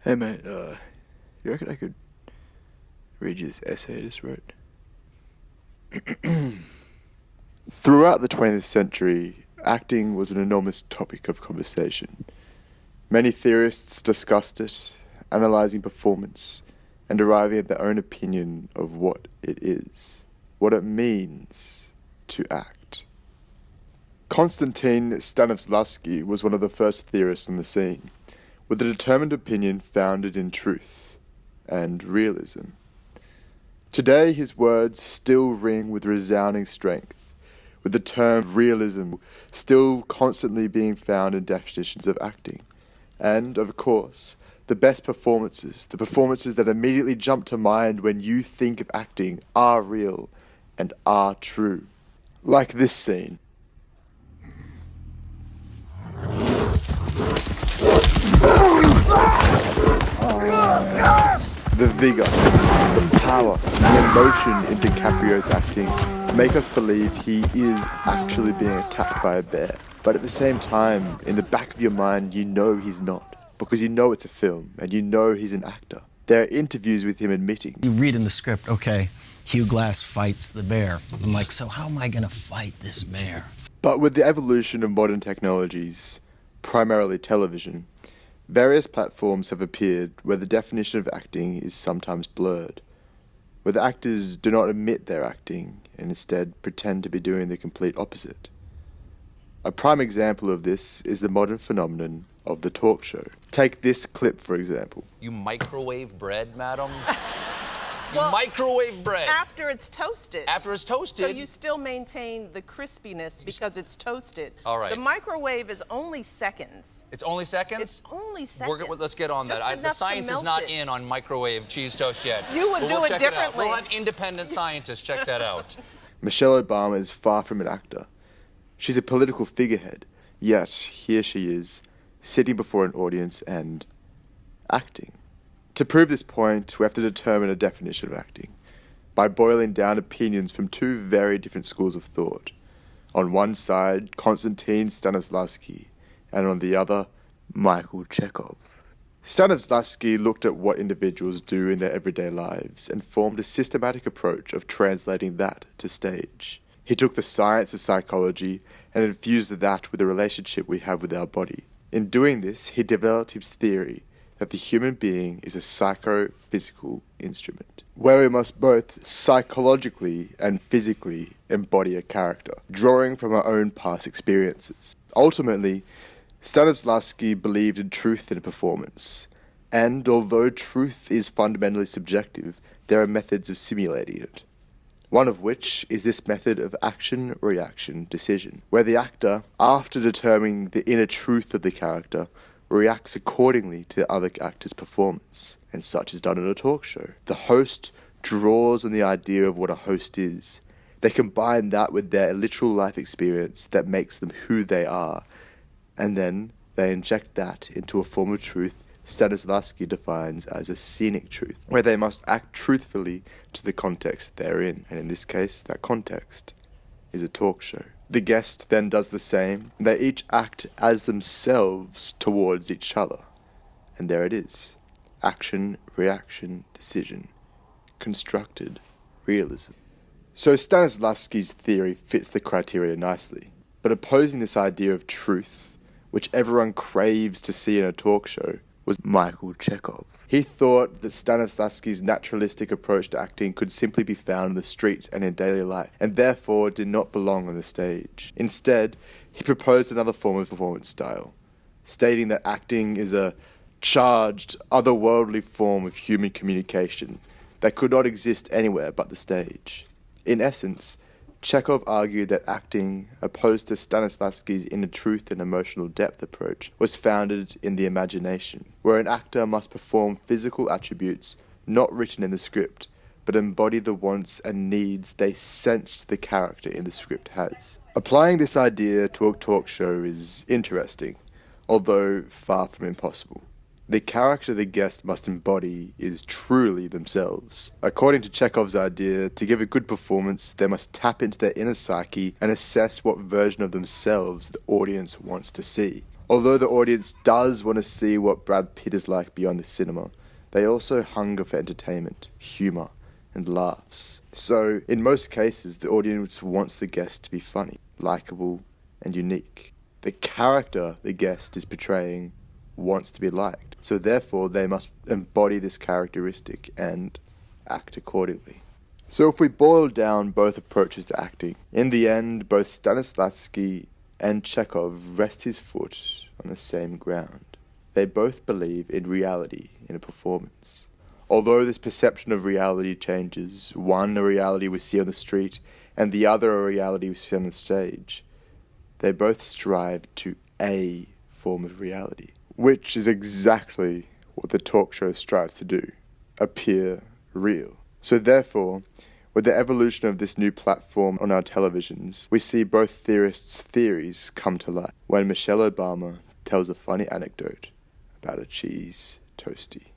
Hey mate, you reckon I could read you this essay I just wrote? Throughout the 20th century, acting was an enormous topic of conversation. Many theorists discussed it, analysing performance, and arriving at their own opinion of what it is, what it means to act. Konstantin Stanislavski was one of the first theorists on the scene, with a determined opinion founded in truth and realism. Today his words still ring with resounding strength, with the term realism still constantly being found in definitions of acting. And, of course, the best performances, the performances that immediately jump to mind when you think of acting, are real and are true. Like this scene. The vigor, the power, the emotion in DiCaprio's acting make us believe he is actually being attacked by a bear. But at the same time, in the back of your mind, you know he's not, because you know it's a film, and you know he's an actor. There are interviews with him admitting. You read in the script, okay, Hugh Glass fights the bear. I'm like, so how am I gonna fight this bear? But with the evolution of modern technologies, primarily television, various platforms have appeared where the definition of acting is sometimes blurred, where the actors do not admit they're acting and instead pretend to be doing the complete opposite. A prime example of this is the modern phenomenon of the talk show. Take this clip, for example. You microwave bread, madam? You Well, microwave bread. After it's toasted. After it's toasted. So you still maintain the crispiness because it's toasted. All right. The microwave is only seconds. It's only seconds? It's only seconds. Let's get on Just that. The enough to science is melt not it. in on microwave cheese toast yet. You would But do we'll it check differently. We'll have independent scientists check that out. Michelle Obama is far from an actor. She's a political figurehead, yet here she is, sitting before an audience and acting. To prove this point, we have to determine a definition of acting by boiling down opinions from two very different schools of thought. On one side, Konstantin Stanislavski, and on the other, Michael Chekhov. Stanislavski looked at what individuals do in their everyday lives and formed a systematic approach of translating that to stage. He took the science of psychology and infused that with the relationship we have with our body. In doing this, he developed his theory that the human being is a psychophysical instrument, where we must both psychologically and physically embody a character, drawing from our own past experiences. Ultimately, Stanislavski believed in truth in performance, and although truth is fundamentally subjective, there are methods of simulating it. One of which is this method of action-reaction decision, where the actor, after determining the inner truth of the character, reacts accordingly to the other actor's performance, and such is done in a talk show. The host draws on the idea of what a host is. They combine that with their literal life experience that makes them who they are, and then they inject that into a form of truth Stanislavski defines as a scenic truth, where they must act truthfully to the context they're in, and in this case, that context is a talk show. The guest then does the same, and they each act as themselves towards each other. And there it is. Action, reaction, decision. Constructed realism. So Stanislavski's theory fits the criteria nicely, but opposing this idea of truth, which everyone craves to see in a talk show, was Michael Chekhov. He thought that Stanislavski's naturalistic approach to acting could simply be found in the streets and in daily life, and therefore did not belong on the stage. Instead, he proposed another form of performance style, stating that acting is a charged, otherworldly form of human communication that could not exist anywhere but the stage. In essence, Chekhov argued that acting, opposed to Stanislavski's inner truth and emotional depth approach, was founded in the imagination, where an actor must perform physical attributes not written in the script, but embody the wants and needs they sense the character in the script has. Applying this idea to a talk show is interesting, although far from impossible. The character the guest must embody is truly themselves. According to Chekhov's idea, to give a good performance, they must tap into their inner psyche and assess what version of themselves the audience wants to see. Although the audience does want to see what Brad Pitt is like beyond the cinema, they also hunger for entertainment, humour, and laughs. So, in most cases, the audience wants the guest to be funny, likeable, and unique. The character the guest is portraying wants to be liked, so therefore they must embody this characteristic and act accordingly. So if we boil down both approaches to acting, in the end both Stanislavski and Chekhov rest his foot on the same ground. They both believe in reality in a performance. Although this perception of reality changes, one a reality we see on the street and the other a reality we see on the stage, they both strive to a form of reality, which is exactly what the talk show strives to do, appear real. So therefore, with the evolution of this new platform on our televisions, we see both theorists' theories come to light when Michelle Obama tells a funny anecdote about a cheese toastie.